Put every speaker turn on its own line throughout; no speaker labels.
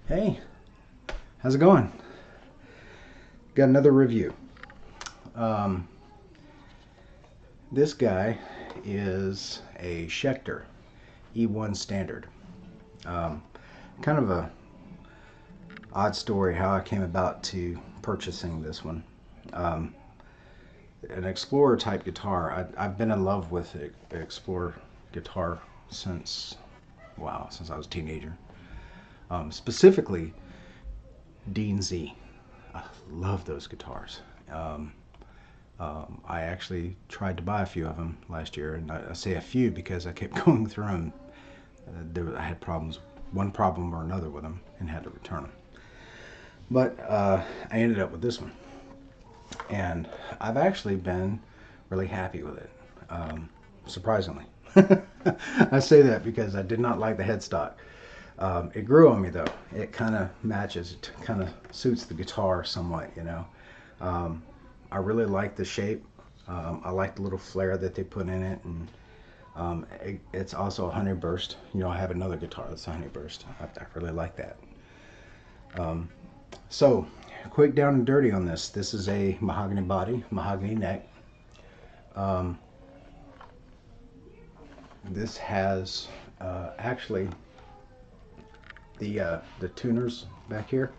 Hey, how's it going? Got another review. Um, this guy is a Schecter E-1 Standard. Um, kind of a odd story how I came about to purchasing this one. Um, an Explorer type guitar. I've been in love with Explorer guitar since since I was a teenager. Specifically, Dean Z. I love those guitars. Um, I actually tried to buy a few of them last year, and I say a few because I kept going through them. I had problems, one problem or another with them, and had to return them. But I ended up with this one, and I've actually been really happy with it, surprisingly. I say that because I did not like the headstock. It grew on me though. It kind of matches, it kind of suits the guitar somewhat, you know. Um, I really like the shape. I like the little flare that they put in it, and it's also a honeyburst. You know, I have another guitar that's a honeyburst. I really like that. Um, so, quick down and dirty on this. This is a mahogany body, mahogany neck. Um, this has actually the tuners back here.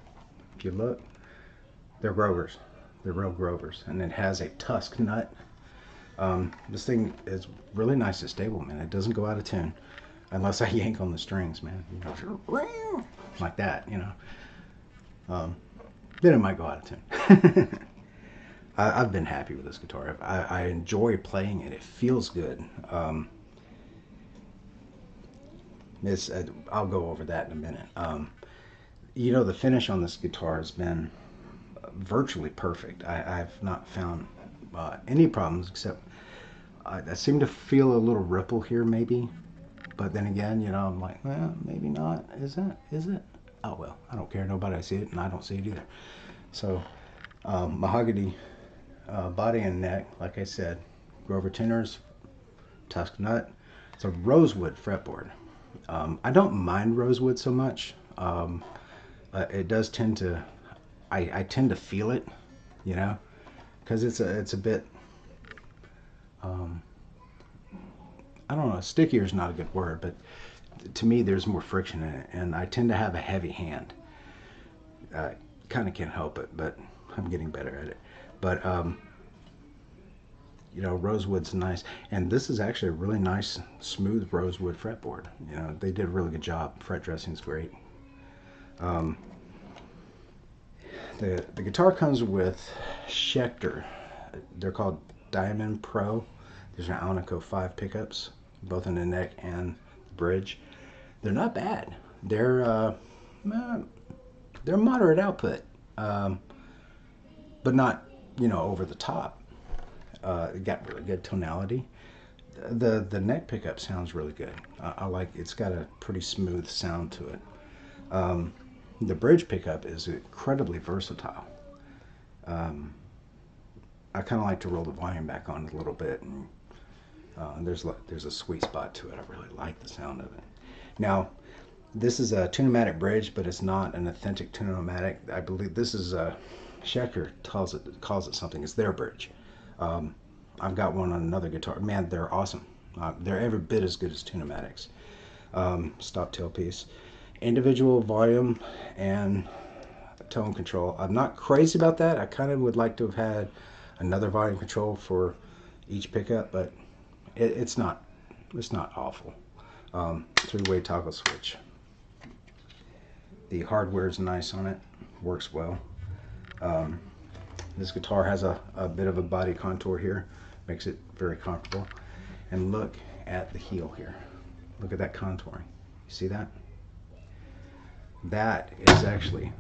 If you look, they're Grovers. They're real Grovers, and it has a tusk nut. This thing is really nice and stable, man. It doesn't go out of tune unless I yank on the strings, man. You know, like that, you know. Um, then it might go out of tune. I've been happy with this guitar. I enjoy playing it. It feels good. I'll go over that in a minute. You know, the finish on this guitar has been virtually perfect. I've not found any problems except I seem to feel a little ripple here, maybe. But then again, you know, I'm like, well, maybe not. Is that? Is it? Oh well, I don't care. Nobody see it, and I don't see it either. So, mahogany body and neck, like I said, Grover tuners, tusk nut. It's a rosewood fretboard. I don't mind rosewood so much. It does tend to, I tend to feel it, you know, because it's a bit, um, I don't know, stickier is not a good word, but to me there's more friction in it, and I tend to have a heavy hand. I kind of can't help it, but I'm getting better at it. But you know, rosewood's nice, and this is actually a really nice, smooth rosewood fretboard. You know, they did a really good job. Fret dressing's great. Um, the guitar comes with Schecter. They're called Diamond Pro. There's an Alnico 5 pickups, both in the neck and the bridge. They're not bad. Uh, they're moderate output, um, but not, you know, over the top. It got really good tonality. The neck pickup sounds really good. I like it's got a pretty smooth sound to it. Um, the bridge pickup is incredibly versatile. Um, I kind of like to roll the volume back on a little bit, and there's a sweet spot to it. I really like the sound of it. Now, this is a tunematic bridge, but it's not an authentic tunematic. I believe this is a Schecter calls it something. It's their bridge. Um, I've got one on another guitar. Man, they're awesome. They're every bit as good as tunematics. Stop tailpiece, individual volume, and tone control. I'm not crazy about that. I kind of would like to have had another volume control for each pickup, but it's not awful. Three-way toggle switch. The hardware is nice on it. Works well. Um, this guitar has a bit of a body contour here. Makes it very comfortable. And look at the heel here. Look at that contouring. You see that? That is actually,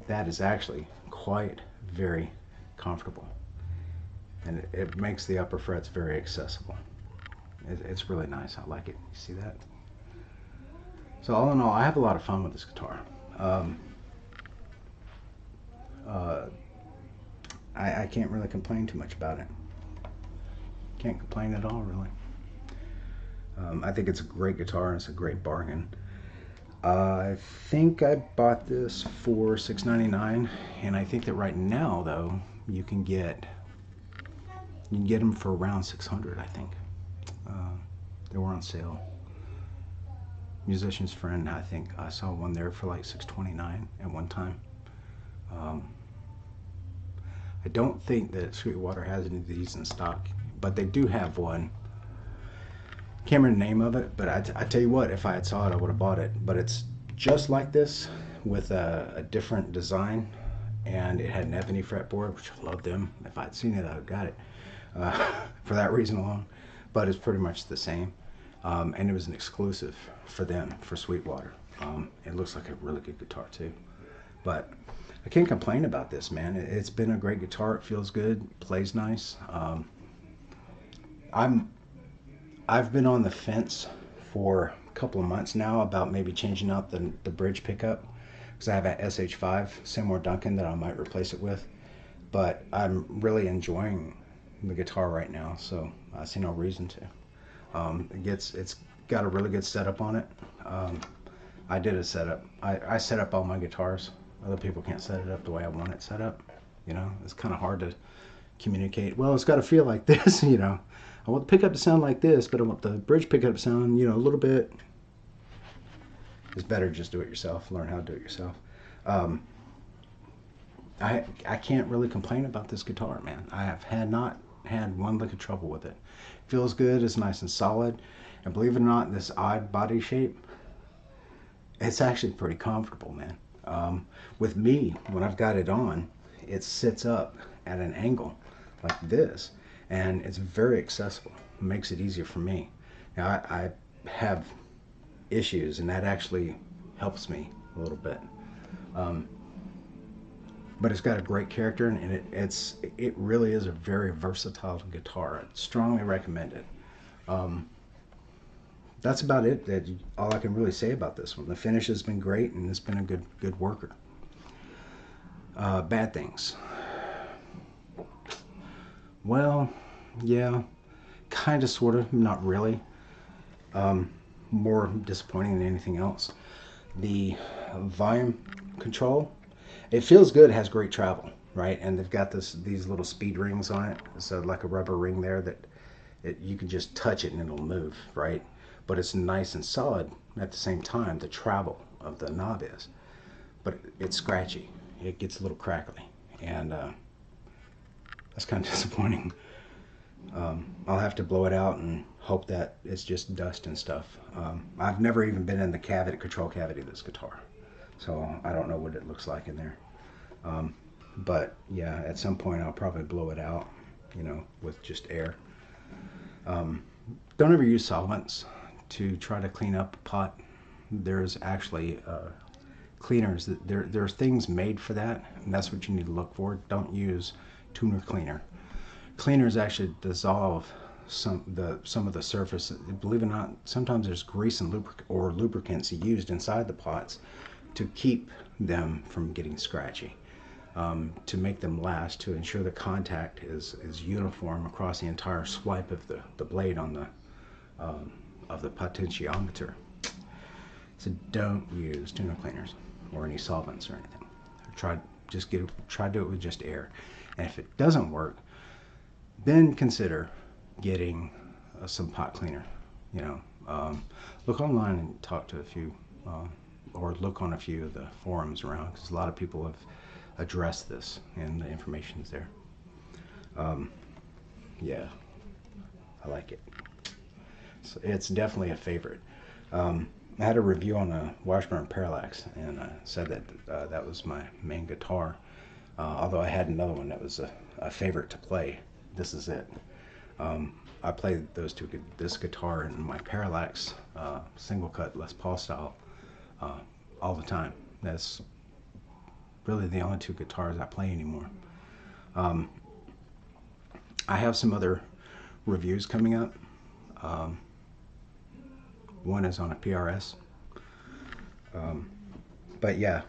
that is actually quite very comfortable. And it makes the upper frets very accessible. It's really nice. I like it. You see that? So all in all, I have a lot of fun with this guitar. Um, uh, I can't really complain too much about it. Can't complain at all, really. I think it's a great guitar and it's a great bargain. I think I bought this for $6.99, and I think that right now though you can get them for around 600. I think they were on sale. Musician's Friend, I think I saw one there for like $6.29 at one time. Um, I don't think that Sweetwater has any of these in stock, but they do have one. Can't remember the name of it, but I tell you what, if I had saw it, I would have bought it. But it's just like this with a different design, and it had an ebony fretboard, which I love them. If I'd seen it, I would have got it for that reason alone. But it's pretty much the same, and it was an exclusive for them, for Sweetwater. It looks like a really good guitar too. But I can't complain about this, man. It's been a great guitar. It feels good, plays nice. I've been on the fence for a couple of months now about maybe changing out the bridge pickup, because I have an SH5 Seymour Duncan that I might replace it with. But I'm really enjoying the guitar right now, so I see no reason to. It's got a really good setup on it. I did a setup. I set up all my guitars. Other people can't set it up the way I want it set up. You know, it's kind of hard to communicate. Well, it's got to feel like this, you know. I want the pickup to sound like this, but I want the bridge pickup to sound, you know, a little bit. It's better just do it yourself. Learn how to do it yourself. I can't really complain about this guitar, man. I have not had one lick of trouble with it. Feels good. It's nice and solid. And believe it or not, this odd body shape, it's actually pretty comfortable, man. With me, when I've got it on, it sits up at an angle like this, and it's very accessible. It makes it easier for me. Now, I have issues, and that actually helps me a little bit. But it's got a great character, and it really is a very versatile guitar. I strongly recommend it. That's about it. All I can really say about this one. The finish has been great, and it's been a good worker. Bad things. Well, yeah, kind of, sort of, not really. More disappointing than anything else. The volume control, it feels good. It has great travel, right? And they've got these little speed rings on it. So like a rubber ring there that you can just touch it and it'll move, right? But it's nice and solid at the same time. The travel of the knob is, but it's scratchy. It gets a little crackly, and that's kind of disappointing. I'll have to blow it out and hope that it's just dust and stuff. I've never even been in the control cavity of this guitar, so I don't know what it looks like in there. But yeah, at some point I'll probably blow it out, you know, with just air. Don't ever use solvents to try to clean up a pot. There's actually cleaners there are things made for that, and that's what you need to look for. Don't use tuner cleaner. Cleaners actually dissolve some of the surface. Believe it or not, sometimes there's grease and lubricants used inside the pots to keep them from getting scratchy, to make them last, to ensure the contact is uniform across the entire swipe of the blade on the of the potentiometer. So don't use tuner cleaners or any solvents or anything. Try to do it with just air. And if it doesn't work, then consider getting some pot cleaner. You know, look online and talk to a few, or look on a few of the forums around, because a lot of people have addressed this, and the information's there. Yeah, I like it. So it's definitely a favorite. I had a review on a Washburn Parallax, and I said that that was my main guitar. Although I had another one that was a favorite to play. This is it. I play this guitar and my Parallax single cut Les Paul style all the time. That's really the only two guitars I play anymore. I have some other reviews coming up. One is on a PRS. But yeah,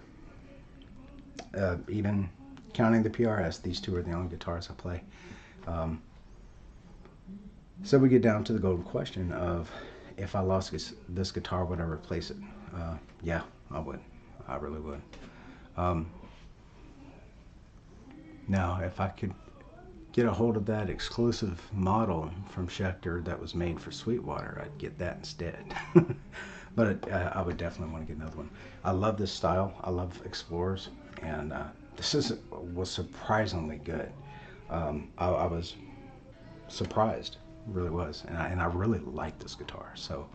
even counting the PRS, these two are the only guitars I play. So we get down to the golden question of, if I lost this guitar, would I replace it? Yeah, I would. I really would. Um, Now, if I could get a hold of that exclusive model from Schecter that was made for Sweetwater, I'd get that instead. But I would definitely want to get another one. I love this style. I love Explorers, and was surprisingly good. I was surprised, really was, and I really like this guitar. So,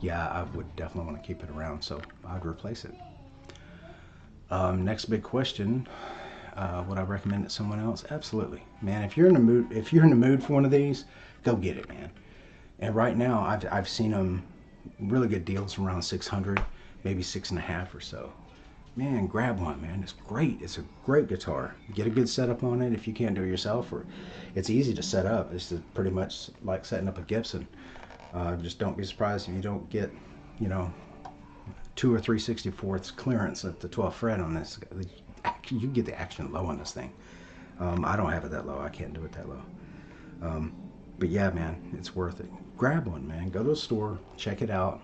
yeah, I would definitely want to keep it around. So I'd replace it. Next big question: would I recommend it to someone else? Absolutely, man. If you're in the mood, for one of these, go get it, man. And right now, I've seen them really good deals around 600, maybe 6.5 or so. Man, grab one, man. It's great. It's a great guitar. Get a good setup on it if you can't do it yourself, or it's easy to set up. It's pretty much like setting up a Gibson. Just don't be surprised if you don't get, you know, 2 or 3/64ths clearance at the 12th fret on this. You get the action low on this thing. I don't have it that low. I can't do it that low. But yeah, man, it's worth it. Grab one, man. Go to a store, check it out.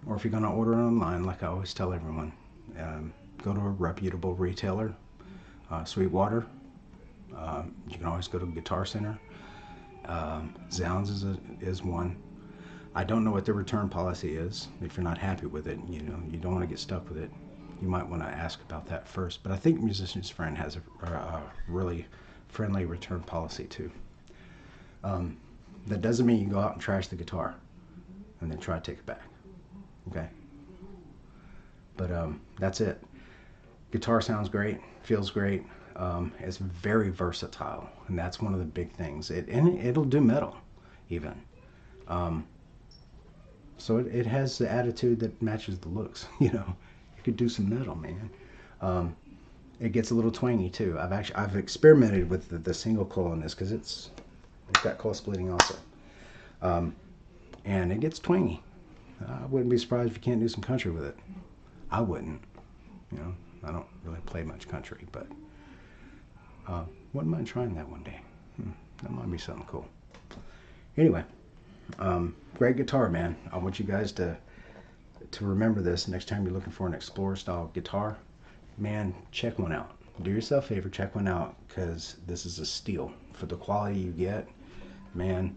Or if you're going to order it online, like I always tell everyone, go to a reputable retailer. Sweetwater. You can always go to Guitar Center. Zounds is one. I don't know what the return policy is. If you're not happy with it, you know, you don't want to get stuck with it. You might want to ask about that first. But I think Musician's Friend has a really friendly return policy too. That doesn't mean you go out and trash the guitar and then try to take it back. Okay. But that's it. Guitar sounds great, feels great. It's very versatile, and that's one of the big things. It'll do metal, even. So it has the attitude that matches the looks. You know, it could do some metal, man. It gets a little twangy too. I've experimented with the single coil in this because it's got coil splitting also, and it gets twangy. I wouldn't be surprised if you can't do some country with it. I wouldn't. You know, I don't really play much country, but wouldn't mind trying that one day. That might be something cool. Anyway, great guitar, man. I want you guys to remember this next time you're looking for an Explorer style guitar. Man, check one out. Do yourself a favor, check one out, because this is a steal for the quality you get. Man,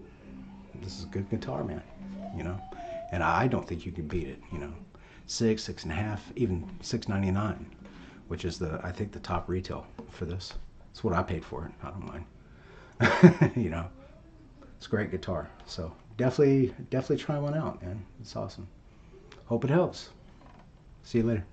this is a good guitar, man. You know, and I don't think you can beat it. You know, 6.5, even $6.99, which is I think the top retail for this. It's what I paid for it. I don't mind. You know, it's a great guitar. So definitely try one out, man. It's awesome. Hope it helps. See you later.